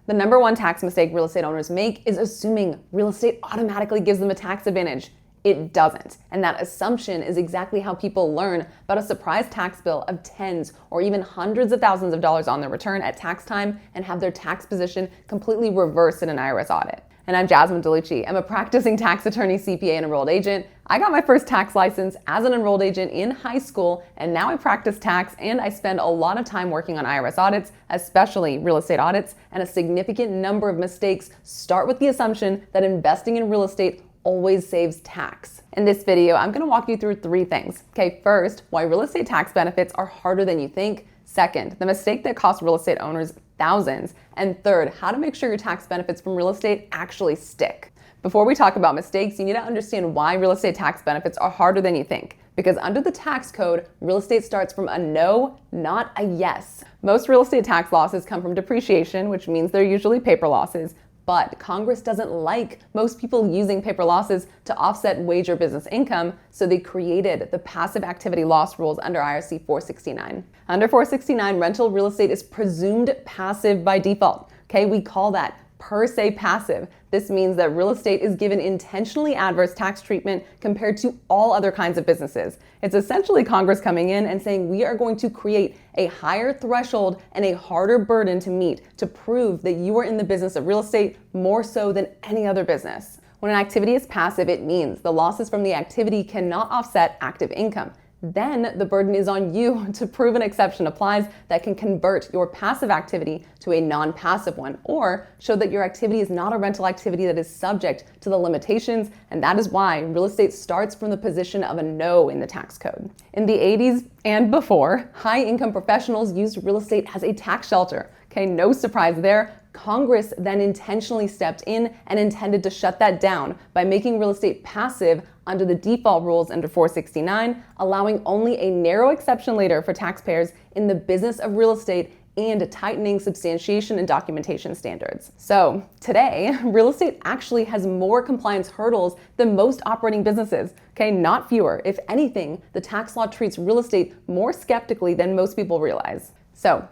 The number one tax mistake real estate owners make is assuming real estate automatically gives them a tax advantage. It doesn't. And that assumption is exactly how people learn about a surprise tax bill of tens or even hundreds of thousands of dollars on their return at tax time and have their tax position completely reversed in an IRS audit. And I'm Jasmine DiLucci. I'm a practicing tax attorney, CPA, and enrolled agent. I got my first tax license as an enrolled agent in high school, and now I practice tax and I spend a lot of time working on IRS audits, especially real estate audits, and a significant number of mistakes start with the assumption that investing in real estate always saves tax. In this video, I'm gonna walk you through three things. Okay, first, why real estate tax benefits are harder than you think. Second, the mistake that costs real estate owners thousands. And third, how to make sure your tax benefits from real estate actually stick. Before we talk about mistakes, you need to understand why real estate tax benefits are harder than you think. Because under the tax code, real estate starts from a no, not a yes. Most real estate tax losses come from depreciation, which means they're usually paper losses. But Congress doesn't like most people using paper losses to offset wage or business income, so they created the passive activity loss rules under IRC 469. Under 469, rental real estate is presumed passive by default. Okay, we call that per se passive. This means that real estate is given intentionally adverse tax treatment compared to all other kinds of businesses. It's essentially Congress coming in and saying we are going to create a higher threshold and a harder burden to meet to prove that you are in the business of real estate more so than any other business. When an activity is passive, it means the losses from the activity cannot offset active income. Then the burden is on you to prove an exception applies that can convert your passive activity to a non-passive one, or show that your activity is not a rental activity that is subject to the limitations, and that is why real estate starts from the position of a no in the tax code. In the 80s and before, high-income professionals used real estate as a tax shelter. Okay, no surprise there. Congress then intentionally stepped in and intended to shut that down by making real estate passive under the default rules under 469, allowing only a narrow exception later for taxpayers in the business of real estate and tightening substantiation and documentation standards. So today, real estate actually has more compliance hurdles than most operating businesses, okay, not fewer. If anything, the tax law treats real estate more skeptically than most people realize. So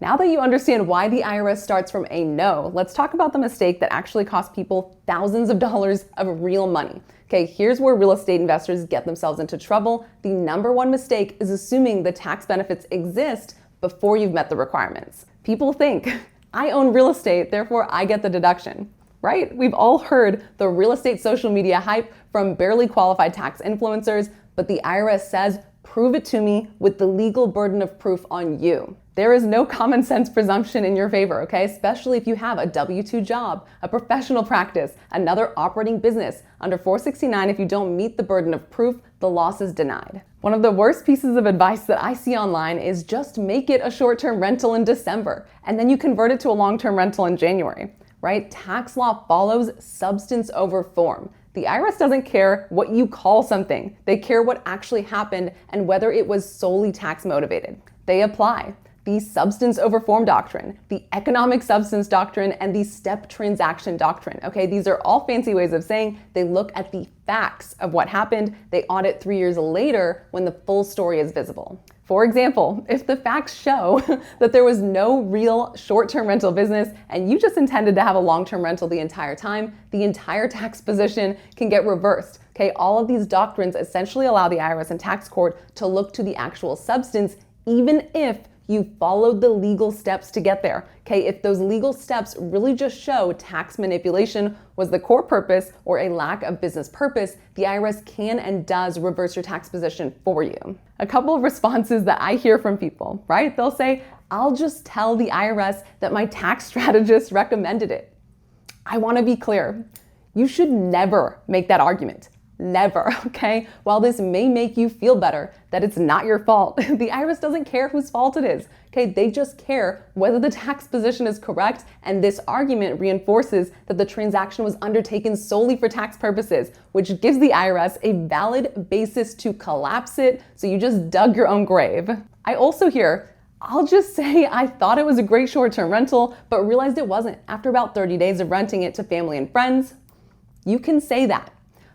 now that you understand why the IRS starts from a no, let's talk about the mistake that actually costs people thousands of dollars of real money. Okay, here's where real estate investors get themselves into trouble. The number one mistake is assuming the tax benefits exist before you've met the requirements. People think, I own real estate, therefore I get the deduction, right? We've all heard the real estate social media hype from barely qualified tax influencers, but the IRS says, prove it to me with the legal burden of proof on you. There is no common sense presumption in your favor, okay? Especially if you have a W-2 job, a professional practice, another operating business. Under 469, if you don't meet the burden of proof, the loss is denied. One of the worst pieces of advice that I see online is just make it a short-term rental in December, and then you convert it to a long-term rental in January, right? Tax law follows substance over form. The IRS doesn't care what you call something. They care what actually happened and whether it was solely tax motivated. They apply the substance over form doctrine, the economic substance doctrine, and the step transaction doctrine. Okay, these are all fancy ways of saying they look at the facts of what happened. They audit 3 years later when the full story is visible. For example, if the facts show that there was no real short-term rental business and you just intended to have a long-term rental the entire time, the entire tax position can get reversed. Okay, all of these doctrines essentially allow the IRS and tax court to look to the actual substance, even if you followed the legal steps to get there. Okay, if those legal steps really just show tax manipulation was the core purpose or a lack of business purpose, the IRS can and does reverse your tax position for you. A couple of responses that I hear from people, right? They'll say, I'll just tell the IRS that my tax strategist recommended it. I want to be clear. You should never make that argument. Never, okay? While this may make you feel better that it's not your fault, the IRS doesn't care whose fault it is, okay? They just care whether the tax position is correct, and this argument reinforces that the transaction was undertaken solely for tax purposes, which gives the IRS a valid basis to collapse it, so you just dug your own grave. I also hear, I'll just say I thought it was a great short-term rental, but realized it wasn't after about 30 days of renting it to family and friends. You can say that,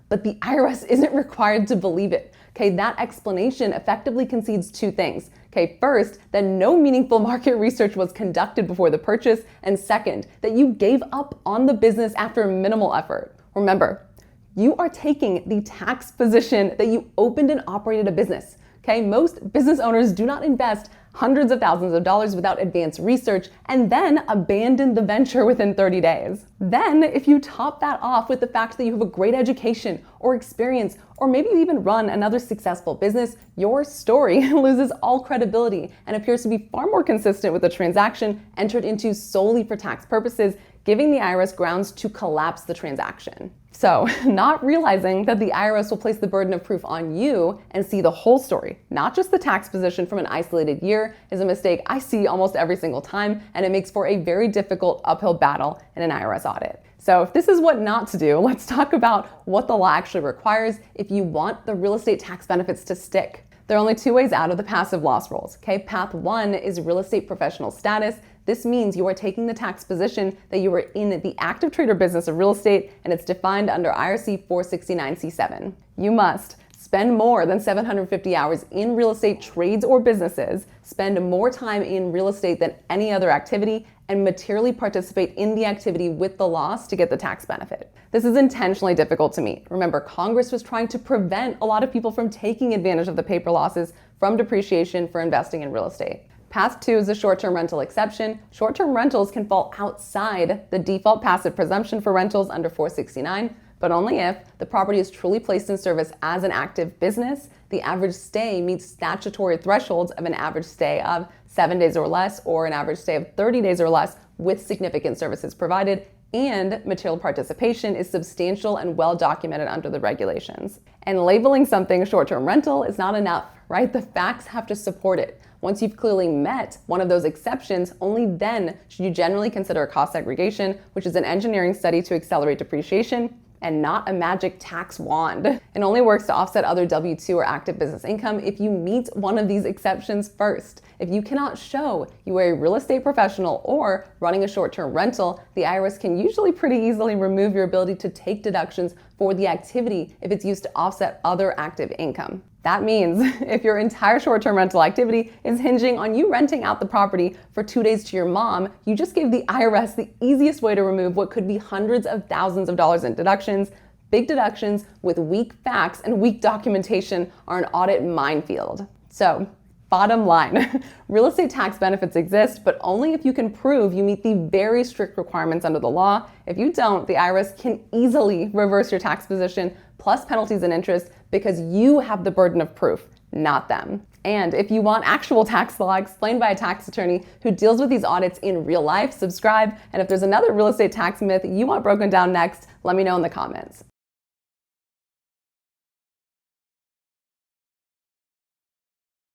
but the IRS isn't required to believe it. Okay, that explanation effectively concedes two things. Okay, first, that no meaningful market research was conducted before the purchase, and second, that you gave up on the business after minimal effort. Remember, you are taking the tax position that you opened and operated a business. Okay, most business owners do not invest hundreds of thousands of dollars without advanced research and then abandon the venture within 30 days. Then, if you top that off with the fact that you have a great education or experience, or maybe you even run another successful business, your story loses all credibility and appears to be far more consistent with a transaction entered into solely for tax purposes, giving the IRS grounds to collapse the transaction. So, not realizing that the IRS will place the burden of proof on you and see the whole story, not just the tax position from an isolated year, is a mistake I see almost every single time, and it makes for a very difficult uphill battle in an IRS audit. So if this is what not to do, let's talk about what the law actually requires if you want the real estate tax benefits to stick. There are only two ways out of the passive loss rules. Okay, path one is real estate professional status. This means you are taking the tax position that you were in the active trade or business of real estate, and it's defined under IRC 469C7. You must spend more than 750 hours in real estate trades or businesses, spend more time in real estate than any other activity, and materially participate in the activity with the loss to get the tax benefit. This is intentionally difficult to meet. Remember, Congress was trying to prevent a lot of people from taking advantage of the paper losses from depreciation for investing in real estate. Path 2 is a short-term rental exception. Short-term rentals can fall outside the default passive presumption for rentals under 469, but only if the property is truly placed in service as an active business, the average stay meets statutory thresholds of an average stay of 7 days or less, or an average stay of 30 days or less with significant services provided, and material participation is substantial and well documented under the regulations. And labeling something short-term rental is not enough, right? The facts have to support it. Once you've clearly met one of those exceptions, only then should you generally consider a cost segregation, which is an engineering study to accelerate depreciation and not a magic tax wand. It only works to offset other W-2 or active business income if you meet one of these exceptions first. If you cannot show you are a real estate professional or running a short-term rental, the IRS can usually pretty easily remove your ability to take deductions for the activity if it's used to offset other active income. That means if your entire short-term rental activity is hinging on you renting out the property for 2 days to your mom, you just gave the IRS the easiest way to remove what could be hundreds of thousands of dollars in deductions. Big deductions with weak facts and weak documentation are an audit minefield. So, bottom line, real estate tax benefits exist, but only if you can prove you meet the very strict requirements under the law. If you don't, the IRS can easily reverse your tax position plus penalties and interest because you have the burden of proof, not them. And if you want actual tax law explained by a tax attorney who deals with these audits in real life, subscribe. And if there's another real estate tax myth you want broken down next, let me know in the comments.